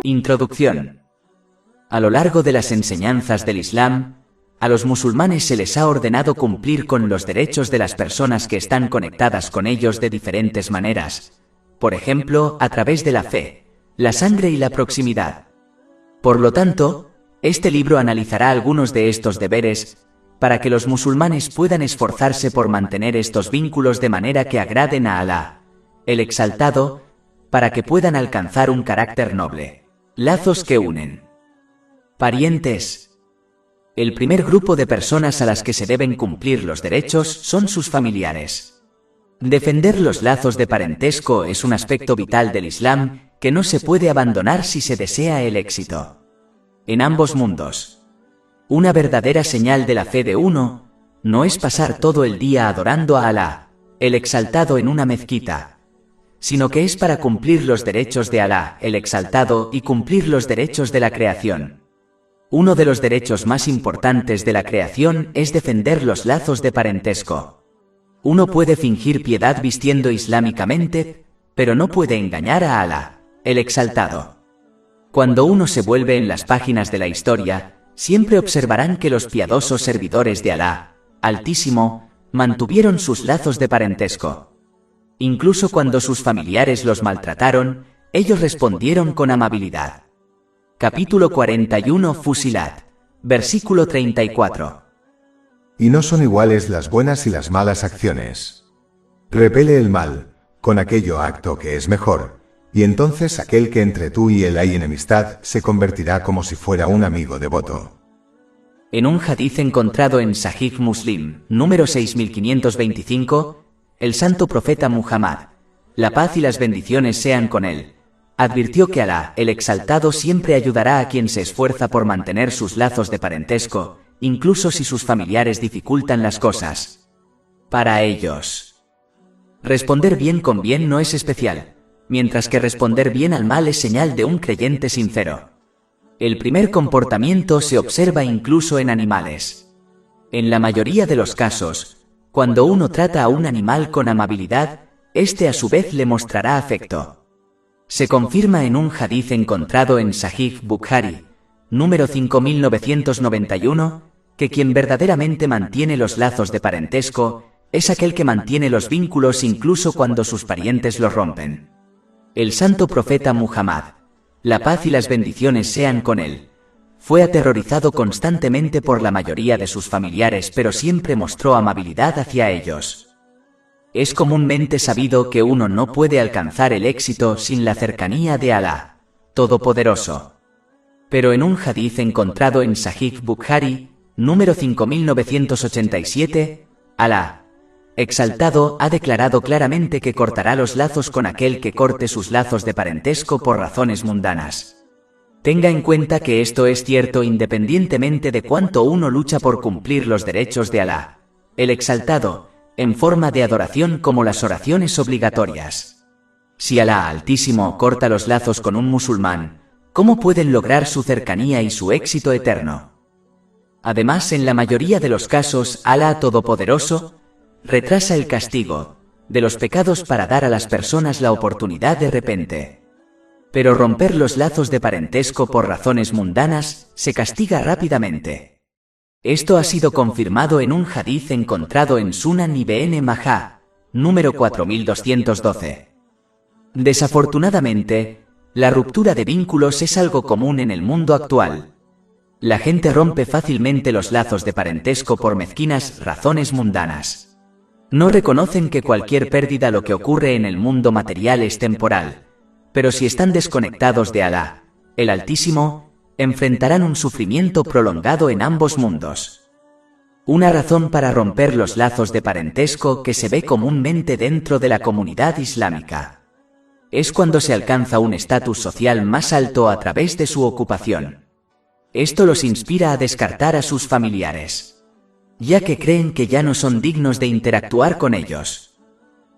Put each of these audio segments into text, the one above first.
Introducción. A lo largo de las enseñanzas del Islam, a los musulmanes se les ha ordenado cumplir con los derechos de las personas que están conectadas con ellos de diferentes maneras, por ejemplo, a través de la fe, la sangre y la proximidad. Por lo tanto, este libro analizará algunos de estos deberes, para que los musulmanes puedan esforzarse por mantener estos vínculos de manera que agraden a Alá, el Exaltado, para que puedan alcanzar un carácter noble. Lazos que unen. Parientes. El primer grupo de personas a las que se deben cumplir los derechos son sus familiares. Defender los lazos de parentesco es un aspecto vital del Islam que no se puede abandonar si se desea el éxito en ambos mundos. Una verdadera señal de la fe de uno no es pasar todo el día adorando a Alá, el Exaltado, en una mezquita, sino que es para cumplir los derechos de Alá, el Exaltado, y cumplir los derechos de la creación. Uno de los derechos más importantes de la creación es defender los lazos de parentesco. Uno puede fingir piedad vistiendo islámicamente, pero no puede engañar a Alá, el Exaltado. Cuando uno se vuelve en las páginas de la historia, siempre observarán que los piadosos servidores de Alá, Altísimo, mantuvieron sus lazos de parentesco. Incluso cuando sus familiares los maltrataron, ellos respondieron con amabilidad. Capítulo 41 Fusilat, versículo 34. Y no son iguales las buenas y las malas acciones. Repele el mal, con aquello acto que es mejor, y entonces aquel que entre tú y él hay enemistad se convertirá como si fuera un amigo devoto. En un hadiz encontrado en Sahih Muslim, número 6525, el santo profeta Muhammad, la paz y las bendiciones sean con él, advirtió que Alá, el Exaltado, siempre ayudará a quien se esfuerza por mantener sus lazos de parentesco, incluso si sus familiares dificultan las cosas para ellos. Responder bien con bien no es especial, mientras que responder bien al mal es señal de un creyente sincero. El primer comportamiento se observa incluso en animales. En la mayoría de los casos, cuando uno trata a un animal con amabilidad, este a su vez le mostrará afecto. Se confirma en un hadiz encontrado en Sahih Bukhari, número 5991, que quien verdaderamente mantiene los lazos de parentesco es aquel que mantiene los vínculos incluso cuando sus parientes los rompen. El santo profeta Muhammad, la paz y las bendiciones sean con él, fue aterrorizado constantemente por la mayoría de sus familiares, pero siempre mostró amabilidad hacia ellos. Es comúnmente sabido que uno no puede alcanzar el éxito sin la cercanía de Alá, Todopoderoso. Pero en un hadiz encontrado en Sahih Bukhari, número 5987, Alá, Exaltado, ha declarado claramente que cortará los lazos con aquel que corte sus lazos de parentesco por razones mundanas. Tenga en cuenta que esto es cierto independientemente de cuánto uno lucha por cumplir los derechos de Alá, el Exaltado, en forma de adoración como las oraciones obligatorias. Si Alá Altísimo corta los lazos con un musulmán, ¿cómo pueden lograr su cercanía y su éxito eterno? Además, en la mayoría de los casos, Alá Todopoderoso retrasa el castigo de los pecados para dar a las personas la oportunidad de repente. Pero romper los lazos de parentesco por razones mundanas se castiga rápidamente. Esto ha sido confirmado en un hadiz encontrado en Sunan Ibn Majah, número 4212. Desafortunadamente, la ruptura de vínculos es algo común en el mundo actual. La gente rompe fácilmente los lazos de parentesco por mezquinas razones mundanas. No reconocen que cualquier pérdida, lo que ocurre en el mundo material, es temporal, pero si están desconectados de Alá, el Altísimo, enfrentarán un sufrimiento prolongado en ambos mundos. Una razón para romper los lazos de parentesco que se ve comúnmente dentro de la comunidad islámica es cuando se alcanza un estatus social más alto a través de su ocupación. Esto los inspira a descartar a sus familiares, ya que creen que ya no son dignos de interactuar con ellos.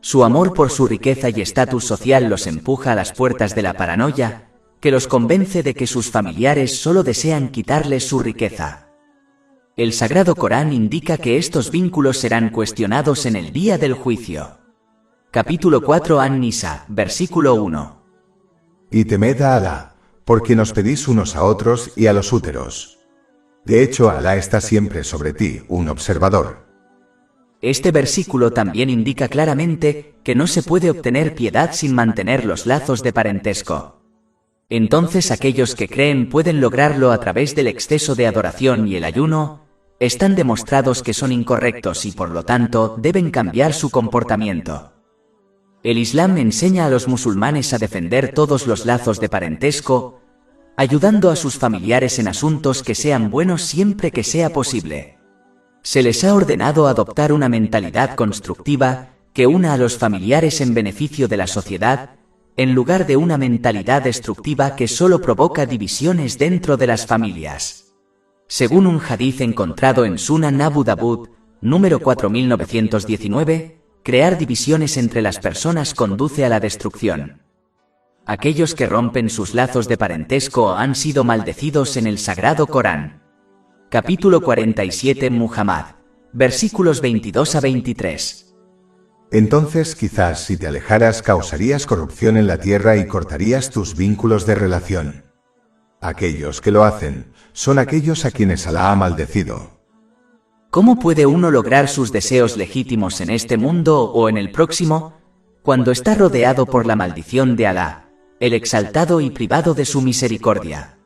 Su amor por su riqueza y estatus social los empuja a las puertas de la paranoia, que los convence de que sus familiares solo desean quitarles su riqueza. El Sagrado Corán indica que estos vínculos serán cuestionados en el día del juicio. Capítulo 4 An-Nisa, versículo 1. Y temed a Alá, porque nos pedís unos a otros y a los úteros. De hecho, Alá está siempre sobre ti, un observador. Este versículo también indica claramente que no se puede obtener piedad sin mantener los lazos de parentesco. Entonces aquellos que creen pueden lograrlo a través del exceso de adoración y el ayuno, están demostrados que son incorrectos y por lo tanto deben cambiar su comportamiento. El Islam enseña a los musulmanes a defender todos los lazos de parentesco, ayudando a sus familiares en asuntos que sean buenos siempre que sea posible. Se les ha ordenado adoptar una mentalidad constructiva que una a los familiares en beneficio de la sociedad, en lugar de una mentalidad destructiva que solo provoca divisiones dentro de las familias. Según un hadith encontrado en Sunan Abu Dawud, número 4919, crear divisiones entre las personas conduce a la destrucción. Aquellos que rompen sus lazos de parentesco han sido maldecidos en el Sagrado Corán. Capítulo 47 Muhammad, versículos 22 a 23. Entonces quizás si te alejaras causarías corrupción en la tierra y cortarías tus vínculos de relación. Aquellos que lo hacen son aquellos a quienes Alá ha maldecido. ¿Cómo puede uno lograr sus deseos legítimos en este mundo o en el próximo, cuando está rodeado por la maldición de Alá, el exaltado y privado de su misericordia?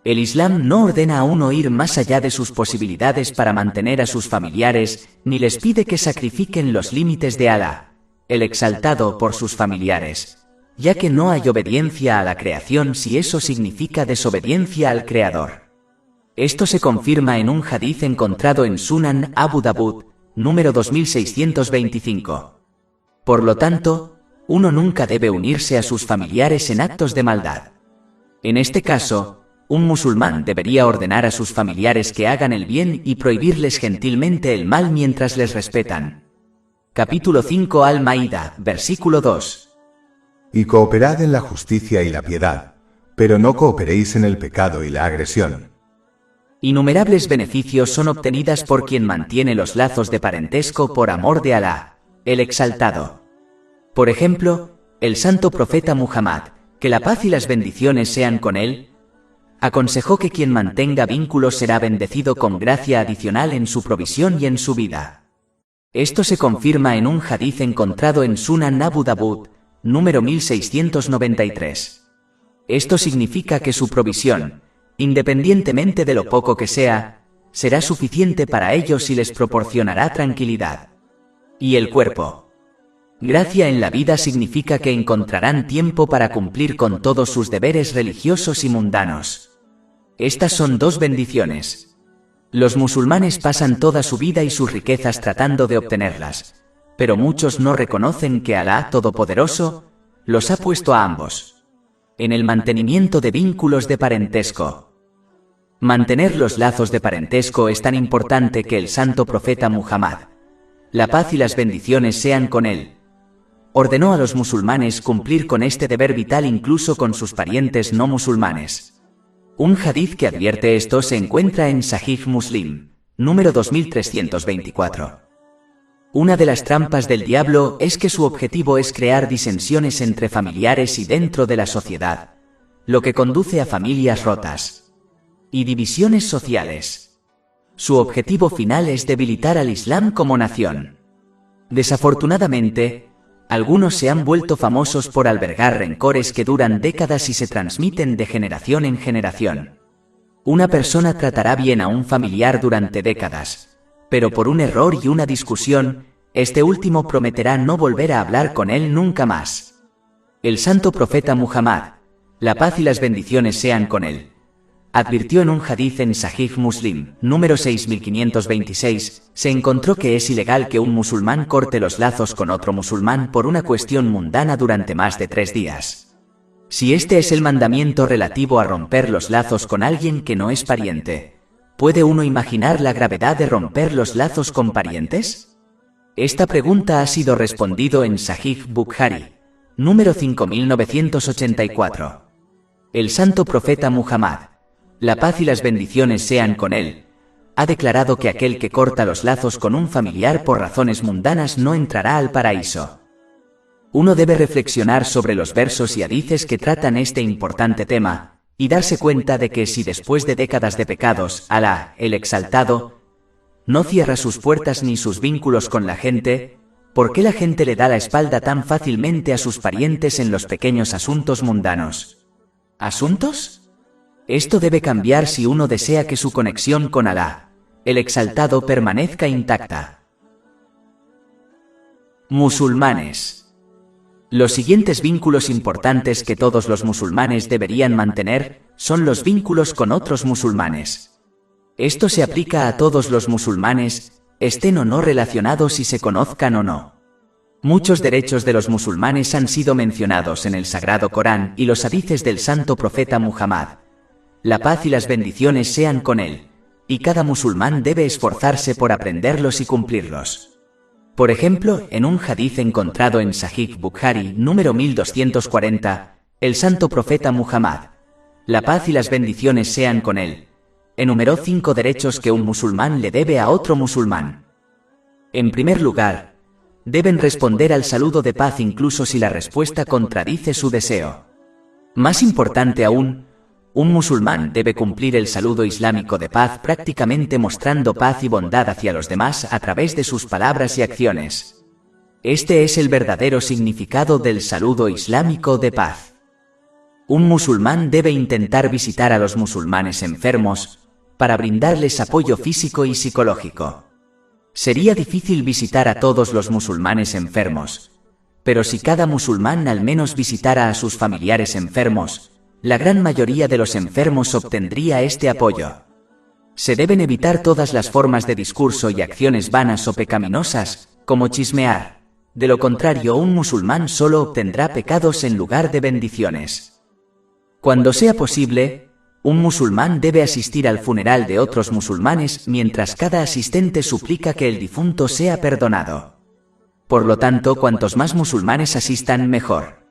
El Islam no ordena a uno ir más allá de sus posibilidades para mantener a sus familiares, ni les pide que sacrifiquen los límites de Alá, el exaltado, por sus familiares, ya que no hay obediencia a la creación si eso significa desobediencia al Creador. Esto se confirma en un hadith encontrado en Sunan Abu Dawud, número 2625. Por lo tanto, uno nunca debe unirse a sus familiares en actos de maldad. En este caso, un musulmán debería ordenar a sus familiares que hagan el bien y prohibirles gentilmente el mal mientras les respetan. Capítulo 5 Al-Maída, versículo 2. Y cooperad en la justicia y la piedad, pero no cooperéis en el pecado y la agresión. Innumerables beneficios son obtenidas por quien mantiene los lazos de parentesco por amor de Alá, el exaltado. Por ejemplo, el santo profeta Muhammad, que la paz y las bendiciones sean con él, aconsejó que quien mantenga vínculos será bendecido con gracia adicional en su provisión y en su vida. Esto se confirma en un hadith encontrado en Sunan Abu Dawud, número 1693. Esto significa que su provisión, independientemente de lo poco que sea, será suficiente para ellos y les proporcionará tranquilidad. Y el cuerpo. Gracia en la vida significa que encontrarán tiempo para cumplir con todos sus deberes religiosos y mundanos. Estas son dos bendiciones. Los musulmanes pasan toda su vida y sus riquezas tratando de obtenerlas, pero muchos no reconocen que Alá Todopoderoso los ha puesto a ambos en el mantenimiento de vínculos de parentesco. Mantener los lazos de parentesco es tan importante que el santo profeta Muhammad, la paz y las bendiciones sean con él, ordenó a los musulmanes cumplir con este deber vital incluso con sus parientes no musulmanes. Un hadith que advierte esto se encuentra en Sahih Muslim, número 2324. Una de las trampas del diablo es que su objetivo es crear disensiones entre familiares y dentro de la sociedad, lo que conduce a familias rotas y divisiones sociales. Su objetivo final es debilitar al Islam como nación. Desafortunadamente, algunos se han vuelto famosos por albergar rencores que duran décadas y se transmiten de generación en generación. Una persona tratará bien a un familiar durante décadas, pero por un error y una discusión, este último prometerá no volver a hablar con él nunca más. El santo profeta Muhammad, la paz y las bendiciones sean con él, advirtió en un hadith en Sahih Muslim, número 6526, se encontró que es ilegal que un musulmán corte los lazos con otro musulmán por una cuestión mundana durante más de 3 días. Si este es el mandamiento relativo a romper los lazos con alguien que no es pariente, ¿puede uno imaginar la gravedad de romper los lazos con parientes? Esta pregunta ha sido respondido en Sahih Bukhari, número 5984. El santo profeta Muhammad, la paz y las bendiciones sean con él, ha declarado que aquel que corta los lazos con un familiar por razones mundanas no entrará al paraíso. Uno debe reflexionar sobre los versos y hadices que tratan este importante tema, y darse cuenta de que si después de décadas de pecados, Alá, el Exaltado, no cierra sus puertas ni sus vínculos con la gente, ¿por qué la gente le da la espalda tan fácilmente a sus parientes en los pequeños asuntos mundanos? ¿Asuntos? Esto debe cambiar si uno desea que su conexión con Alá, el Exaltado, permanezca intacta. Musulmanes. Los siguientes vínculos importantes que todos los musulmanes deberían mantener son los vínculos con otros musulmanes. Esto se aplica a todos los musulmanes, estén o no relacionados y se conozcan o no. Muchos derechos de los musulmanes han sido mencionados en el Sagrado Corán y los hadices del Santo Profeta Muhammad. La paz y las bendiciones sean con él, y cada musulmán debe esforzarse por aprenderlos y cumplirlos. Por ejemplo, en un hadiz encontrado en Sahih Bukhari, número 1240, el Santo Profeta Muhammad, la paz y las bendiciones sean con él, enumeró 5 derechos que un musulmán le debe a otro musulmán. En primer lugar, deben responder al saludo de paz incluso si la respuesta contradice su deseo. Más importante aún, un musulmán debe cumplir el saludo islámico de paz prácticamente mostrando paz y bondad hacia los demás a través de sus palabras y acciones. Este es el verdadero significado del saludo islámico de paz. Un musulmán debe intentar visitar a los musulmanes enfermos para brindarles apoyo físico y psicológico. Sería difícil visitar a todos los musulmanes enfermos, pero si cada musulmán al menos visitara a sus familiares enfermos, la gran mayoría de los enfermos obtendría este apoyo. Se deben evitar todas las formas de discurso y acciones vanas o pecaminosas, como chismear. De lo contrario, un musulmán solo obtendrá pecados en lugar de bendiciones. Cuando sea posible, un musulmán debe asistir al funeral de otros musulmanes mientras cada asistente suplica que el difunto sea perdonado. Por lo tanto, cuantos más musulmanes asistan, mejor.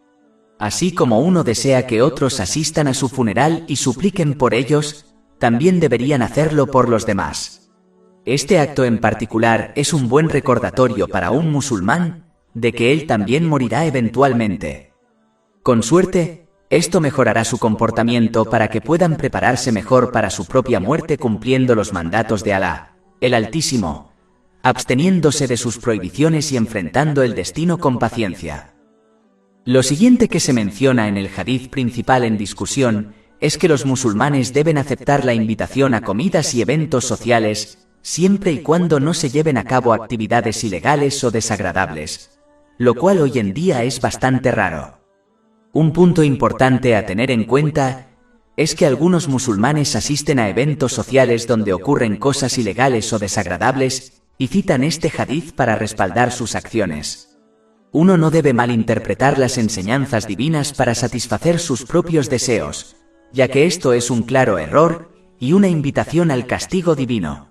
Así como uno desea que otros asistan a su funeral y supliquen por ellos, también deberían hacerlo por los demás. Este acto en particular es un buen recordatorio para un musulmán de que él también morirá eventualmente. Con suerte, esto mejorará su comportamiento para que puedan prepararse mejor para su propia muerte cumpliendo los mandatos de Alá, el Altísimo, absteniéndose de sus prohibiciones y enfrentando el destino con paciencia. Lo siguiente que se menciona en el hadiz principal en discusión es que los musulmanes deben aceptar la invitación a comidas y eventos sociales, siempre y cuando no se lleven a cabo actividades ilegales o desagradables, lo cual hoy en día es bastante raro. Un punto importante a tener en cuenta es que algunos musulmanes asisten a eventos sociales donde ocurren cosas ilegales o desagradables y citan este hadiz para respaldar sus acciones. Uno no debe malinterpretar las enseñanzas divinas para satisfacer sus propios deseos, ya que esto es un claro error y una invitación al castigo divino.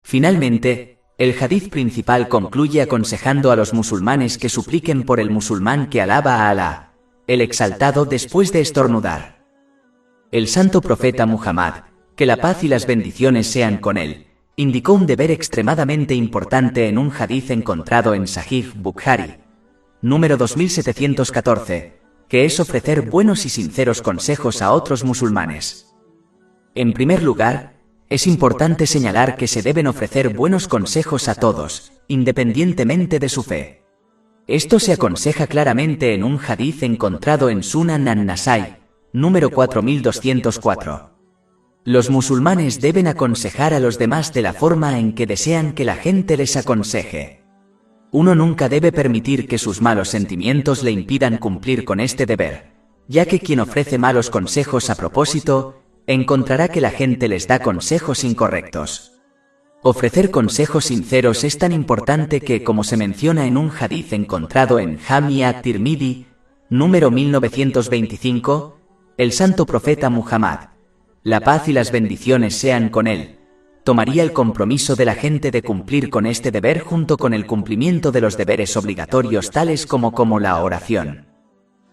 Finalmente, el hadiz principal concluye aconsejando a los musulmanes que supliquen por el musulmán que alaba a Alá, el Exaltado, después de estornudar. El Santo Profeta Muhammad, que la paz y las bendiciones sean con él, indicó un deber extremadamente importante en un hadiz encontrado en Sahih Bukhari, número 2714, que es ofrecer buenos y sinceros consejos a otros musulmanes. En primer lugar, es importante señalar que se deben ofrecer buenos consejos a todos, independientemente de su fe. Esto se aconseja claramente en un hadiz encontrado en Sunan an-Nasai, número 4204. Los musulmanes deben aconsejar a los demás de la forma en que desean que la gente les aconseje. Uno nunca debe permitir que sus malos sentimientos le impidan cumplir con este deber, ya que quien ofrece malos consejos a propósito, encontrará que la gente les da consejos incorrectos. Ofrecer consejos sinceros es tan importante que, como se menciona en un hadiz encontrado en Jami at-Tirmidhi, número 1925, el Santo Profeta Muhammad, la paz y las bendiciones sean con él, tomaría el compromiso de la gente de cumplir con este deber junto con el cumplimiento de los deberes obligatorios tales como la oración.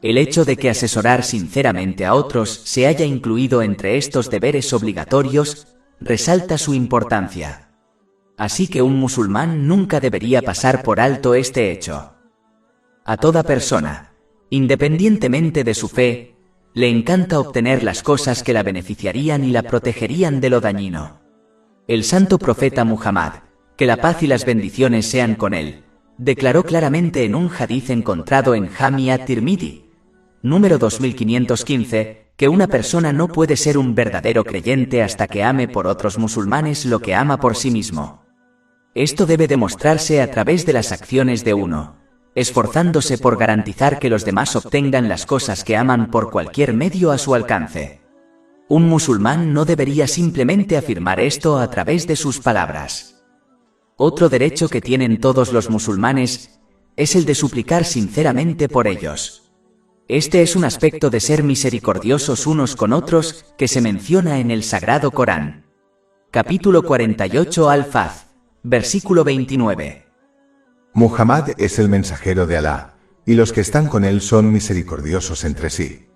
El hecho de que asesorar sinceramente a otros se haya incluido entre estos deberes obligatorios resalta su importancia. Así que un musulmán nunca debería pasar por alto este hecho. A toda persona, independientemente de su fe, Le encanta obtener las cosas que la beneficiarían y la protegerían de lo dañino. El santo profeta Muhammad, que la paz y las bendiciones sean con él, declaró claramente en un hadiz encontrado en Jami at-Tirmidhi, número 2515, que una persona no puede ser un verdadero creyente hasta que ame por otros musulmanes lo que ama por sí mismo. Esto debe demostrarse a través de las acciones de uno, esforzándose por garantizar que los demás obtengan las cosas que aman por cualquier medio a su alcance. Un musulmán no debería simplemente afirmar esto a través de sus palabras. Otro derecho que tienen todos los musulmanes es el de suplicar sinceramente por ellos. Este es un aspecto de ser misericordiosos unos con otros que se menciona en el Sagrado Corán. Capítulo 48 Al-Faz, versículo 29. Muhammad es el mensajero de Alá, y los que están con él son misericordiosos entre sí.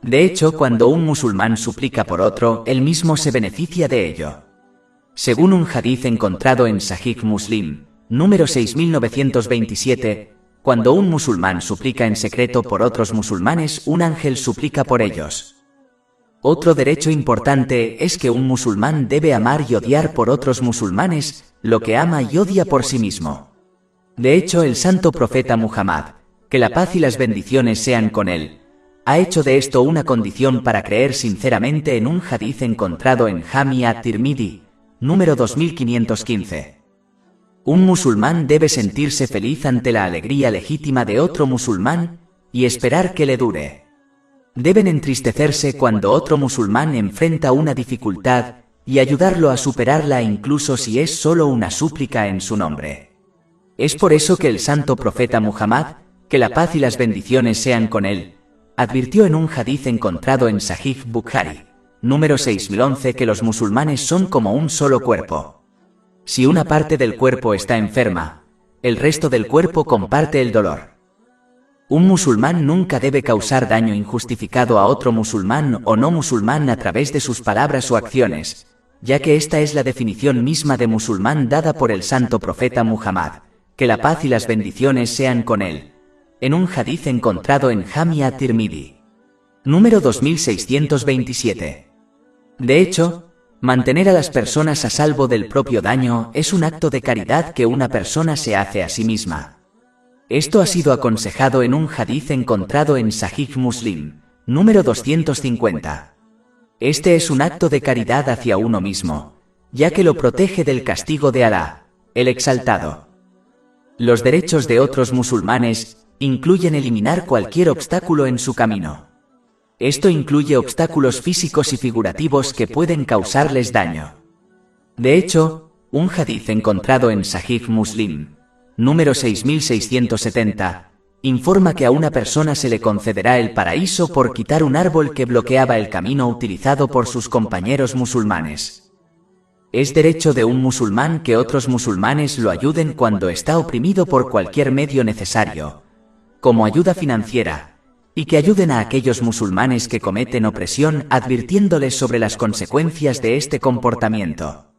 De hecho, cuando un musulmán suplica por otro, él mismo se beneficia de ello. Según un hadiz encontrado en Sahih Muslim, número 6927, cuando un musulmán suplica en secreto por otros musulmanes, un ángel suplica por ellos. Otro derecho importante es que un musulmán debe amar y odiar por otros musulmanes lo que ama y odia por sí mismo. De hecho, el santo profeta Muhammad, que la paz y las bendiciones sean con él, ha hecho de esto una condición para creer sinceramente en un hadiz encontrado en Jami at-Tirmidhi, número 2515. Un musulmán debe sentirse feliz ante la alegría legítima de otro musulmán y esperar que le dure. Deben entristecerse cuando otro musulmán enfrenta una dificultad y ayudarlo a superarla incluso si es solo una súplica en su nombre. Es por eso que el santo profeta Muhammad, que la paz y las bendiciones sean con él, advirtió en un hadiz encontrado en Sahih Bukhari, número 6011, que los musulmanes son como un solo cuerpo. Si una parte del cuerpo está enferma, el resto del cuerpo comparte el dolor. Un musulmán nunca debe causar daño injustificado a otro musulmán o no musulmán a través de sus palabras o acciones, ya que esta es la definición misma de musulmán dada por el santo profeta Muhammad, que la paz y las bendiciones sean con él, en un hadiz encontrado en Jami at-Tirmidhi, número 2627. De hecho, mantener a las personas a salvo del propio daño es un acto de caridad que una persona se hace a sí misma. Esto ha sido aconsejado en un hadiz encontrado en Sahih Muslim, número 250. Este es un acto de caridad hacia uno mismo, ya que lo protege del castigo de Alá, el Exaltado. Los derechos de otros musulmanes incluyen eliminar cualquier obstáculo en su camino. Esto incluye obstáculos físicos y figurativos que pueden causarles daño. De hecho, un hadiz encontrado en Sahih Muslim, número 6670, informa que a una persona se le concederá el paraíso por quitar un árbol que bloqueaba el camino utilizado por sus compañeros musulmanes. Es derecho de un musulmán que otros musulmanes lo ayuden cuando está oprimido por cualquier medio necesario, como ayuda financiera, y que ayuden a aquellos musulmanes que cometen opresión advirtiéndoles sobre las consecuencias de este comportamiento.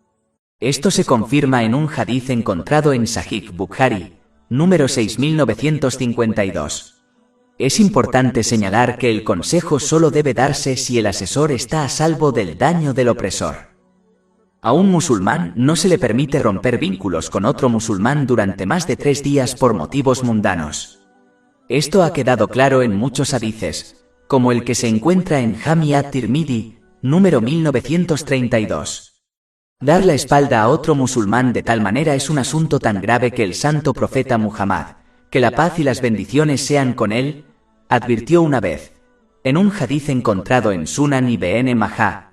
Esto se confirma en un hadiz encontrado en Sahih Bukhari, número 6952. Es importante señalar que el consejo solo debe darse si el asesor está a salvo del daño del opresor. A un musulmán no se le permite romper vínculos con otro musulmán durante más de 3 días por motivos mundanos. Esto ha quedado claro en muchos hadices, como el que se encuentra en Jami at-Tirmidhi, número 1932. Dar la espalda a otro musulmán de tal manera es un asunto tan grave que el santo profeta Muhammad, que la paz y las bendiciones sean con él, advirtió una vez, en un hadiz encontrado en Sunan Ibn Majah,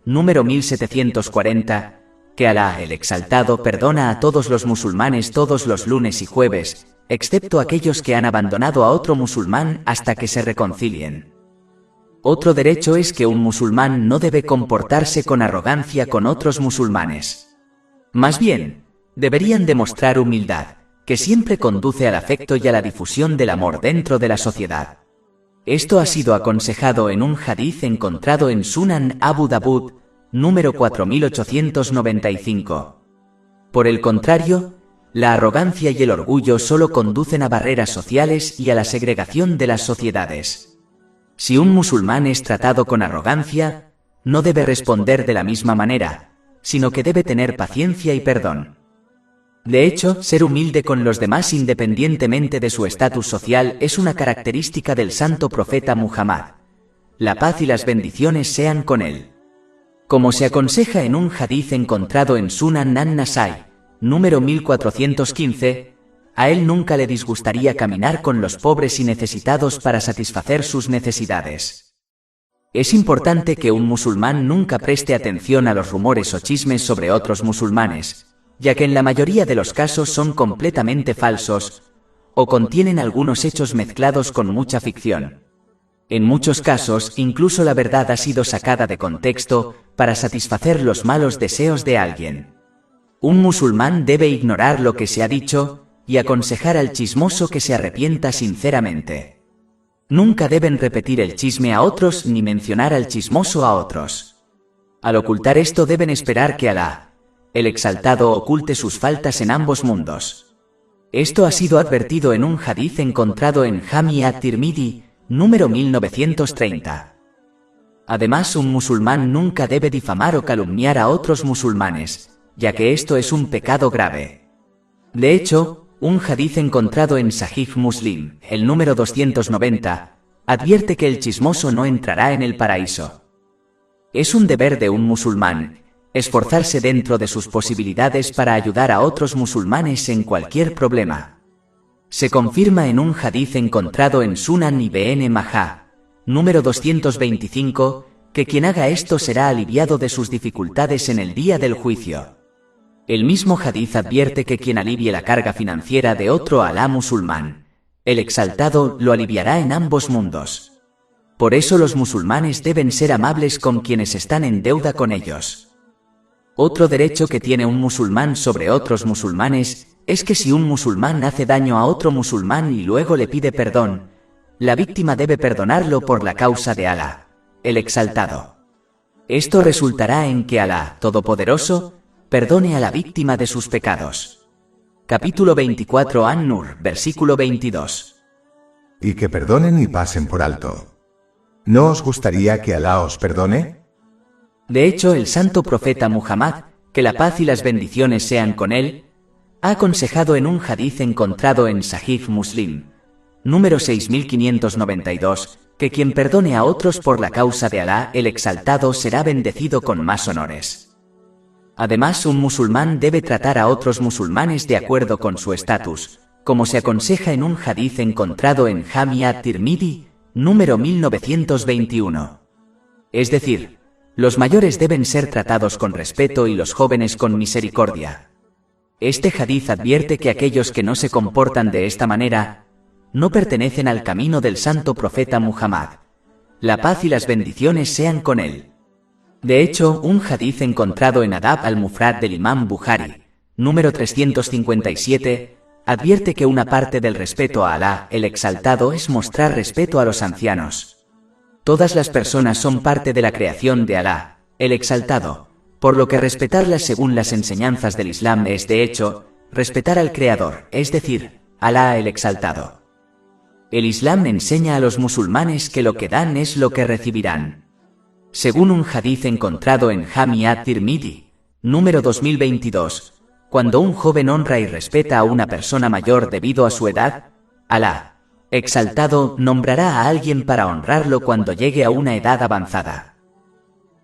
número 1740, que Alá el Exaltado perdona a todos los musulmanes todos los lunes y jueves, excepto aquellos que han abandonado a otro musulmán hasta que se reconcilien. Otro derecho es que un musulmán no debe comportarse con arrogancia con otros musulmanes. Más bien, deberían demostrar humildad, que siempre conduce al afecto y a la difusión del amor dentro de la sociedad. Esto ha sido aconsejado en un hadiz encontrado en Sunan Abu Dawud, número 4895. Por el contrario, la arrogancia y el orgullo solo conducen a barreras sociales y a la segregación de las sociedades. Si un musulmán es tratado con arrogancia, no debe responder de la misma manera, sino que debe tener paciencia y perdón. De hecho, ser humilde con los demás independientemente de su estatus social es una característica del santo profeta Muhammad. La paz y las bendiciones sean con él. Como se aconseja en un hadiz encontrado en Sunan an-Nasai, número 1415, a él nunca le disgustaría caminar con los pobres y necesitados para satisfacer sus necesidades. Es importante que un musulmán nunca preste atención a los rumores o chismes sobre otros musulmanes, ya que en la mayoría de los casos son completamente falsos, o contienen algunos hechos mezclados con mucha ficción. En muchos casos, incluso la verdad ha sido sacada de contexto para satisfacer los malos deseos de alguien. Un musulmán debe ignorar lo que se ha dicho y aconsejar al chismoso que se arrepienta sinceramente. Nunca deben repetir el chisme a otros ni mencionar al chismoso a otros. Al ocultar esto deben esperar que Alá, el exaltado, oculte sus faltas en ambos mundos. Esto ha sido advertido en un hadiz encontrado en Jami at-Tirmidhi, número 1930. Además, un musulmán nunca debe difamar o calumniar a otros musulmanes, ya que esto es un pecado grave. De hecho, un hadiz encontrado en Sahih Muslim, el número 290, advierte que el chismoso no entrará en el paraíso. Es un deber de un musulmán esforzarse dentro de sus posibilidades para ayudar a otros musulmanes en cualquier problema. Se confirma en un hadiz encontrado en Sunan Ibn Majah, número 225, que quien haga esto será aliviado de sus dificultades en el día del juicio. El mismo hadiz advierte que quien alivie la carga financiera de otro Alá musulmán, el exaltado, lo aliviará en ambos mundos. Por eso los musulmanes deben ser amables con quienes están en deuda con ellos. Otro derecho que tiene un musulmán sobre otros musulmanes es que si un musulmán hace daño a otro musulmán y luego le pide perdón, la víctima debe perdonarlo por la causa de Alá, el exaltado. Esto resultará en que Alá, Todopoderoso, perdone a la víctima de sus pecados. Capítulo 24 An-Nur, versículo 22. Y que perdonen y pasen por alto. ¿No os gustaría que Alá os perdone? De hecho, el santo profeta Muhammad, que la paz y las bendiciones sean con él, ha aconsejado en un hadiz encontrado en Sahih Muslim, número 6592, que quien perdone a otros por la causa de Alá, el exaltado, será bendecido con más honores. Además, un musulmán debe tratar a otros musulmanes de acuerdo con su estatus, como se aconseja en un hadiz encontrado en Jami at-Tirmidhi, número 1921. Es decir, los mayores deben ser tratados con respeto y los jóvenes con misericordia. Este hadiz advierte que aquellos que no se comportan de esta manera no pertenecen al camino del santo profeta Muhammad. La paz y las bendiciones sean con él. De hecho, un hadiz encontrado en Adab al-Mufrad del Imam Bukhari, número 357, advierte que una parte del respeto a Alá, el exaltado, es mostrar respeto a los ancianos. Todas las personas son parte de la creación de Alá, el exaltado, por lo que respetarlas según las enseñanzas del Islam es, de hecho, respetar al Creador, es decir, Alá el exaltado. El Islam enseña a los musulmanes que lo que dan es lo que recibirán. Según un hadiz encontrado en Jami at-Tirmidhi, número 2022, cuando un joven honra y respeta a una persona mayor debido a su edad, Alá, exaltado, nombrará a alguien para honrarlo cuando llegue a una edad avanzada.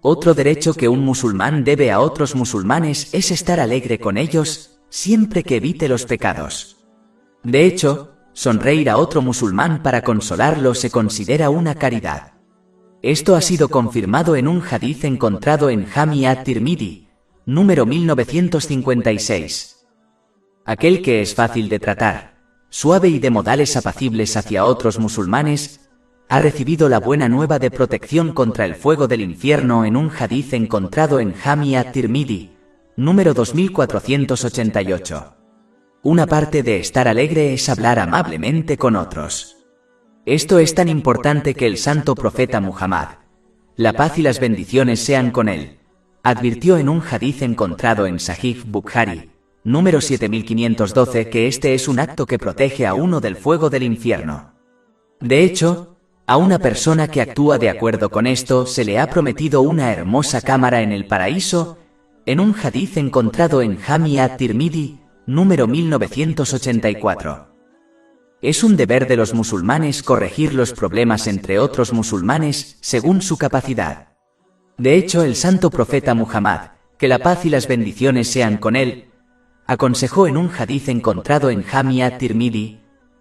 Otro derecho que un musulmán debe a otros musulmanes es estar alegre con ellos, siempre que evite los pecados. De hecho, sonreír a otro musulmán para consolarlo se considera una caridad. Esto ha sido confirmado en un hadiz encontrado en Jami at-Tirmidhi, número 1956. Aquel que es fácil de tratar, suave y de modales apacibles hacia otros musulmanes, ha recibido la buena nueva de protección contra el fuego del infierno en un hadiz encontrado en Jami at-Tirmidhi, número 2488. Una parte de estar alegre es hablar amablemente con otros. Esto es tan importante que el santo profeta Muhammad, la paz y las bendiciones sean con él, advirtió en un hadiz encontrado en Sahih Bukhari, número 7512, que este es un acto que protege a uno del fuego del infierno. De hecho, A una persona que actúa de acuerdo con esto se le ha prometido una hermosa cámara en el paraíso, en un hadith encontrado en Jami at-Tirmidhi, número 1984. Es un deber de los musulmanes corregir los problemas entre otros musulmanes según su capacidad. De hecho, el santo profeta Muhammad, que la paz y las bendiciones sean con él, aconsejó en un hadith encontrado en Jami at-Tirmidhi,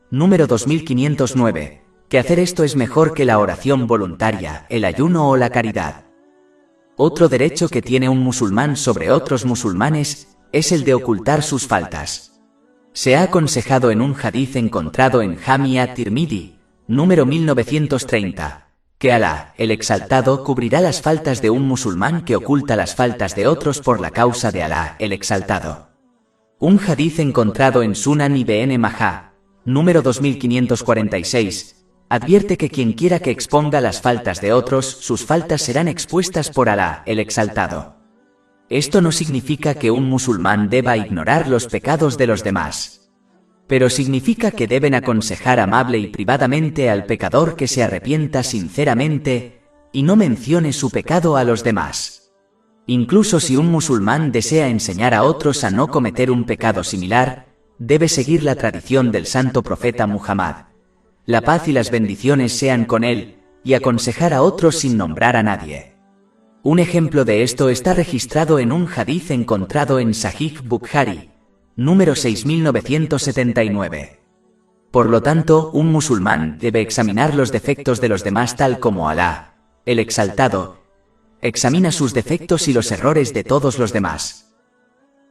número 2509, que hacer esto es mejor que la oración voluntaria, el ayuno o la caridad. Otro derecho que tiene un musulmán sobre otros musulmanes es el de ocultar sus faltas. Se ha aconsejado en un hadith encontrado en Jami at-Tirmidhi, número 1930, que Alá, el Exaltado, cubrirá las faltas de un musulmán que oculta las faltas de otros por la causa de Alá, el Exaltado. Un hadith encontrado en Sunan Ibn Majah, número 2546, advierte que quien quiera que exponga las faltas de otros, sus faltas serán expuestas por Alá, el Exaltado. Esto no significa que un musulmán deba ignorar los pecados de los demás, pero significa que deben aconsejar amable y privadamente al pecador que se arrepienta sinceramente y no mencione su pecado a los demás. Incluso si un musulmán desea enseñar a otros a no cometer un pecado similar, debe seguir la tradición del santo profeta Muhammad, la paz y las bendiciones sean con él, y aconsejar a otros sin nombrar a nadie. Un ejemplo de esto está registrado en un hadith encontrado en Sahih Bukhari, número 6979. Por lo tanto, un musulmán debe examinar los defectos de los demás tal como Alá, el Exaltado, examina sus defectos y los errores de todos los demás.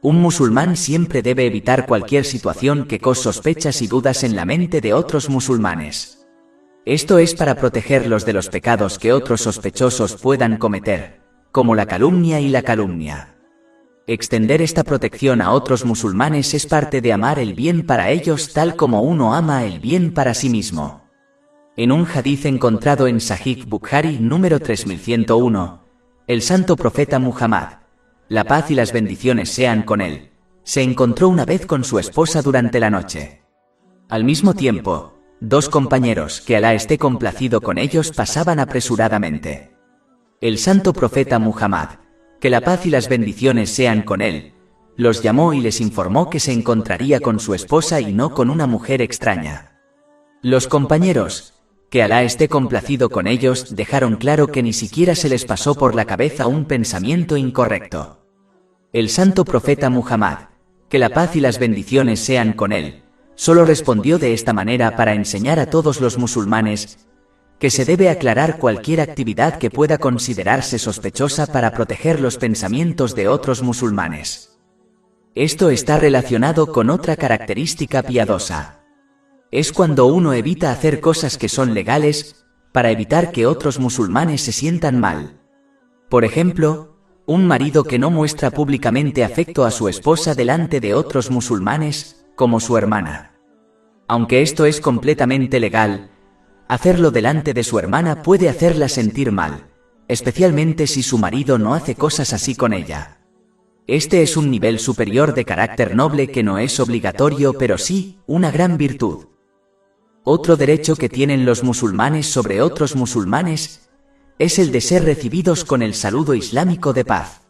Un musulmán siempre debe evitar cualquier situación que cause sospechas y dudas en la mente de otros musulmanes. Esto es para protegerlos de los pecados que otros sospechosos puedan cometer, como la calumnia y la calumnia. Extender esta protección a otros musulmanes es parte de amar el bien para ellos tal como uno ama el bien para sí mismo. En un hadith encontrado en Sahih Bukhari número 3101, el santo profeta Muhammad, la paz y las bendiciones sean con él, se encontró una vez con su esposa durante la noche. Al mismo tiempo, dos compañeros, que Alá esté complacido con ellos, pasaban apresuradamente. El santo profeta Muhammad, que la paz y las bendiciones sean con él, los llamó y les informó que se encontraría con su esposa y no con una mujer extraña. Los compañeros, que Alá esté complacido con ellos, dejaron claro que ni siquiera se les pasó por la cabeza un pensamiento incorrecto. El santo profeta Muhammad, que la paz y las bendiciones sean con él, solo respondió de esta manera para enseñar a todos los musulmanes que se debe aclarar cualquier actividad que pueda considerarse sospechosa para proteger los pensamientos de otros musulmanes. Esto está relacionado con otra característica piadosa. Es cuando uno evita hacer cosas que son legales, para evitar que otros musulmanes se sientan mal. Por ejemplo, un marido que no muestra públicamente afecto a su esposa delante de otros musulmanes, como su hermana. Aunque esto es completamente legal, hacerlo delante de su hermana puede hacerla sentir mal, especialmente si su marido no hace cosas así con ella. Este es un nivel superior de carácter noble que no es obligatorio, pero sí una gran virtud. Otro derecho que tienen los musulmanes sobre otros musulmanes es el de ser recibidos con el saludo islámico de paz.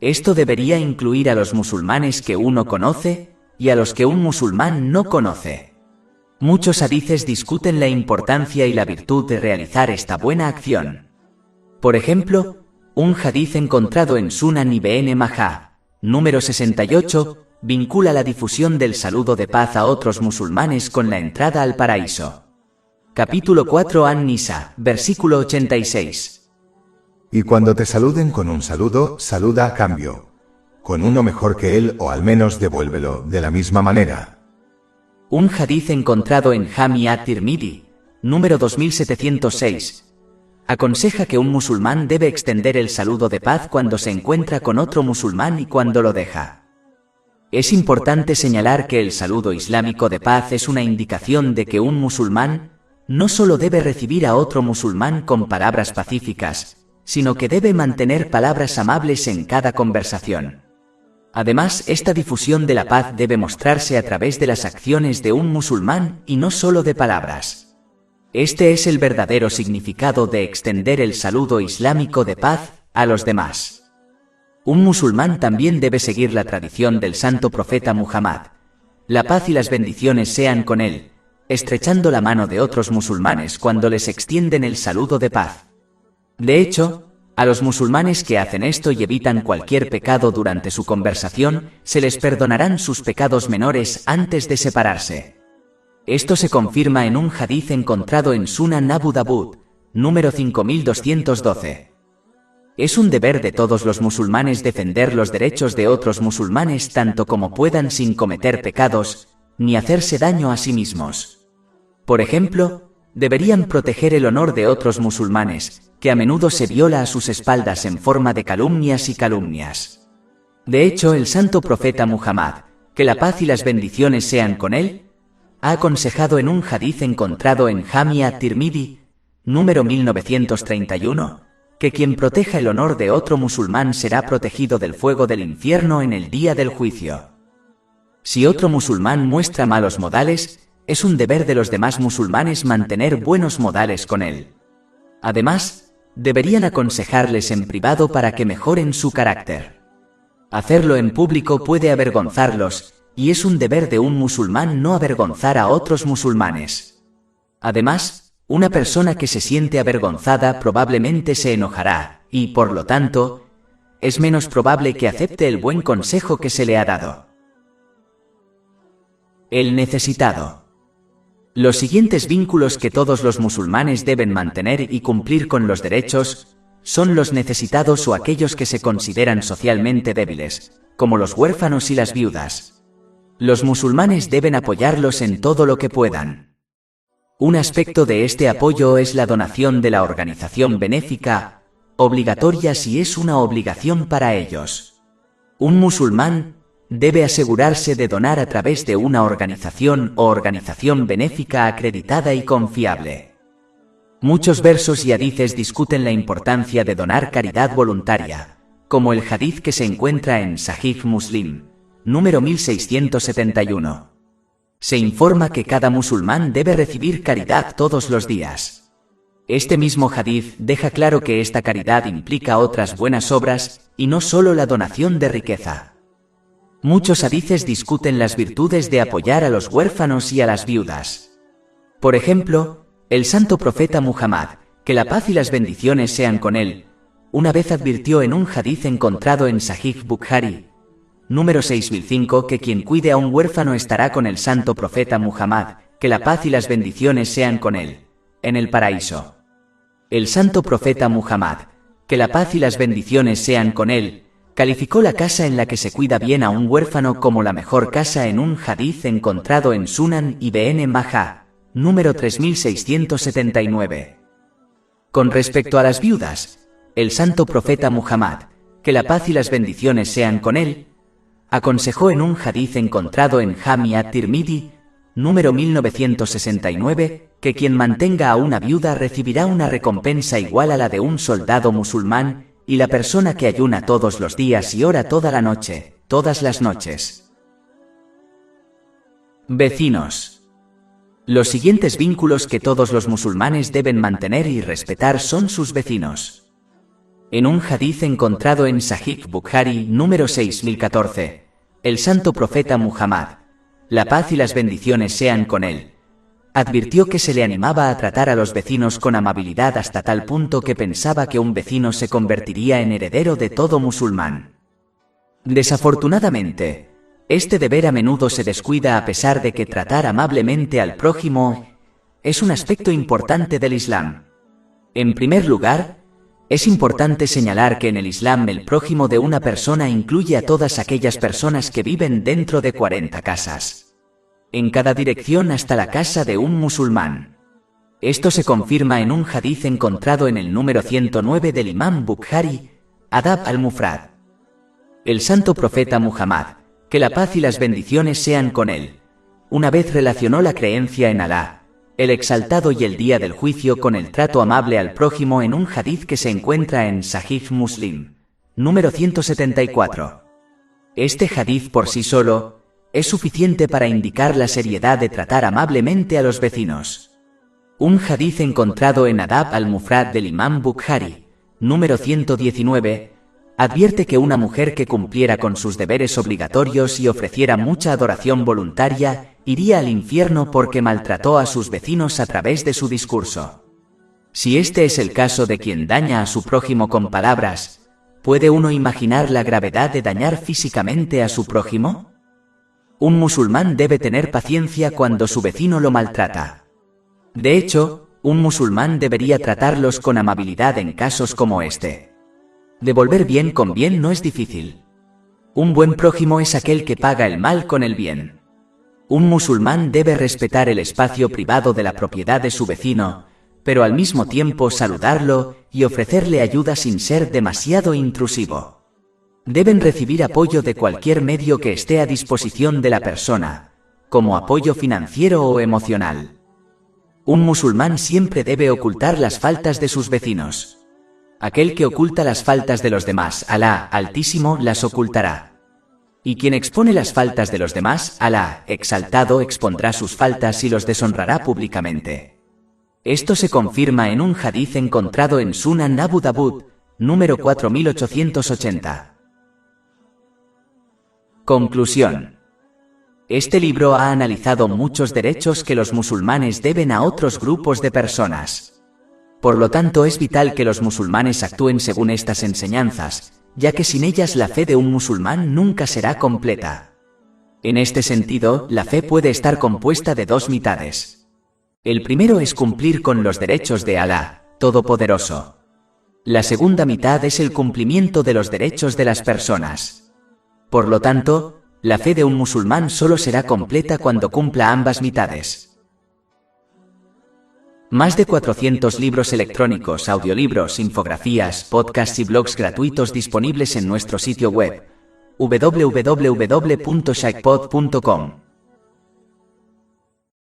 Esto debería incluir a los musulmanes que uno conoce y a los que un musulmán no conoce. Muchos hadices discuten la importancia y la virtud de realizar esta buena acción. Por ejemplo, un hadith encontrado en Sunan Ibn Majah, número 68, vincula la difusión del saludo de paz a otros musulmanes con la entrada al paraíso. Capítulo 4 An-Nisa, versículo 86. Y cuando te saluden con un saludo, saluda a cambio, con uno mejor que él o al menos devuélvelo de la misma manera. Un hadith encontrado en Jami at-Tirmidhi, número 2706, aconseja que un musulmán debe extender el saludo de paz cuando se encuentra con otro musulmán y cuando lo deja. Es importante señalar que el saludo islámico de paz es una indicación de que un musulmán no solo debe recibir a otro musulmán con palabras pacíficas, sino que debe mantener palabras amables en cada conversación. Además, esta difusión de la paz debe mostrarse a través de las acciones de un musulmán y no solo de palabras. Este es el verdadero significado de extender el saludo islámico de paz a los demás. Un musulmán también debe seguir la tradición del santo profeta Muhammad. La paz y las bendiciones sean con él, estrechando la mano de otros musulmanes cuando les extienden el saludo de paz. De hecho, a los musulmanes que hacen esto y evitan cualquier pecado durante su conversación, se les perdonarán sus pecados menores antes de separarse. Esto se confirma en un hadiz encontrado en Sunan Abu Dawud, número 5212. Es un deber de todos los musulmanes defender los derechos de otros musulmanes tanto como puedan sin cometer pecados, ni hacerse daño a sí mismos. Por ejemplo, deberían proteger el honor de otros musulmanes, que a menudo se viola a sus espaldas en forma de calumnias y calumnias. De hecho, el santo profeta Muhammad, que la paz y las bendiciones sean con él, ha aconsejado en un hadiz encontrado en Jami at-Tirmidhi, número 1931, que quien proteja el honor de otro musulmán será protegido del fuego del infierno en el día del juicio. Si otro musulmán muestra malos modales, es un deber de los demás musulmanes mantener buenos modales con él. Además, deberían aconsejarles en privado para que mejoren su carácter. Hacerlo en público puede avergonzarlos, y es un deber de un musulmán no avergonzar a otros musulmanes. Además, una persona que se siente avergonzada probablemente se enojará, y por lo tanto, es menos probable que acepte el buen consejo que se le ha dado. El necesitado. Los siguientes vínculos que todos los musulmanes deben mantener y cumplir con los derechos son los necesitados o aquellos que se consideran socialmente débiles, como los huérfanos y las viudas. Los musulmanes deben apoyarlos en todo lo que puedan. Un aspecto de este apoyo es la donación de la organización benéfica, obligatoria si es una obligación para ellos. Un musulmán debe asegurarse de donar a través de una organización o organización benéfica acreditada y confiable. Muchos versos y hadices discuten la importancia de donar caridad voluntaria, como el hadith que se encuentra en Sahih Muslim, número 1671. Se informa que cada musulmán debe recibir caridad todos los días. Este mismo hadith deja claro que esta caridad implica otras buenas obras, y no solo la donación de riqueza. Muchos hadices discuten las virtudes de apoyar a los huérfanos y a las viudas. Por ejemplo, el santo profeta Muhammad, que la paz y las bendiciones sean con él, una vez advirtió en un hadith encontrado en Sahih Bukhari, número 6005, que quien cuide a un huérfano estará con el santo profeta Muhammad, que la paz y las bendiciones sean con él, en el paraíso. El santo profeta Muhammad, que la paz y las bendiciones sean con él, calificó la casa en la que se cuida bien a un huérfano como la mejor casa en un hadith encontrado en Sunan Ibn Majah, número 3679. Con respecto a las viudas, el santo profeta Muhammad, que la paz y las bendiciones sean con él, aconsejó en un hadith encontrado en Jami at-Tirmidhi, número 1969, que quien mantenga a una viuda recibirá una recompensa igual a la de un soldado musulmán, y la persona que ayuna todos los días y ora toda la noche, todas las noches. Vecinos. Los siguientes vínculos que todos los musulmanes deben mantener y respetar son sus vecinos. En un hadith encontrado en Sahih Bukhari, número 6014, el santo profeta Muhammad, la paz y las bendiciones sean con él, advirtió que se le animaba a tratar a los vecinos con amabilidad hasta tal punto que pensaba que un vecino se convertiría en heredero de todo musulmán. Desafortunadamente, este deber a menudo se descuida a pesar de que tratar amablemente al prójimo es un aspecto importante del Islam. En primer lugar, es importante señalar que en el Islam el prójimo de una persona incluye a todas aquellas personas que viven dentro de 40 casas. En cada dirección hasta la casa de un musulmán. Esto se confirma en un hadith encontrado en el número 109 del Imam Bukhari, Adab al-Mufrad. El santo profeta Muhammad, que la paz y las bendiciones sean con él, una vez relacionó la creencia en Alá, el exaltado y el día del juicio con el trato amable al prójimo en un hadith que se encuentra en Sahih Muslim, número 174. Este hadith por sí solo es suficiente para indicar la seriedad de tratar amablemente a los vecinos. Un hadiz encontrado en Adab al-Mufrad del Imam Bukhari, número 119, advierte que una mujer que cumpliera con sus deberes obligatorios y ofreciera mucha adoración voluntaria, iría al infierno porque maltrató a sus vecinos a través de su discurso. Si este es el caso de quien daña a su prójimo con palabras, ¿puede uno imaginar la gravedad de dañar físicamente a su prójimo? Un musulmán debe tener paciencia cuando su vecino lo maltrata. De hecho, un musulmán debería tratarlos con amabilidad en casos como este. Devolver bien con bien no es difícil. Un buen prójimo es aquel que paga el mal con el bien. Un musulmán debe respetar el espacio privado de la propiedad de su vecino, pero al mismo tiempo saludarlo y ofrecerle ayuda sin ser demasiado intrusivo. Deben recibir apoyo de cualquier medio que esté a disposición de la persona, como apoyo financiero o emocional. Un musulmán siempre debe ocultar las faltas de sus vecinos. Aquel que oculta las faltas de los demás, Alá Altísimo las ocultará. Y quien expone las faltas de los demás, Alá Exaltado expondrá sus faltas y los deshonrará públicamente. Esto se confirma en un hadiz encontrado en Sunan Abu Dawud, número 4880. Conclusión. Este libro ha analizado muchos derechos que los musulmanes deben a otros grupos de personas. Por lo tanto, es vital que los musulmanes actúen según estas enseñanzas, ya que sin ellas la fe de un musulmán nunca será completa. En este sentido, la fe puede estar compuesta de dos mitades. El primero es cumplir con los derechos de Alá, Todopoderoso. La segunda mitad es el cumplimiento de los derechos de las personas. Por lo tanto, la fe de un musulmán solo será completa cuando cumpla ambas mitades. Más de 400 libros electrónicos, audiolibros, infografías, podcasts y blogs gratuitos disponibles en nuestro sitio web www.shaikpod.com.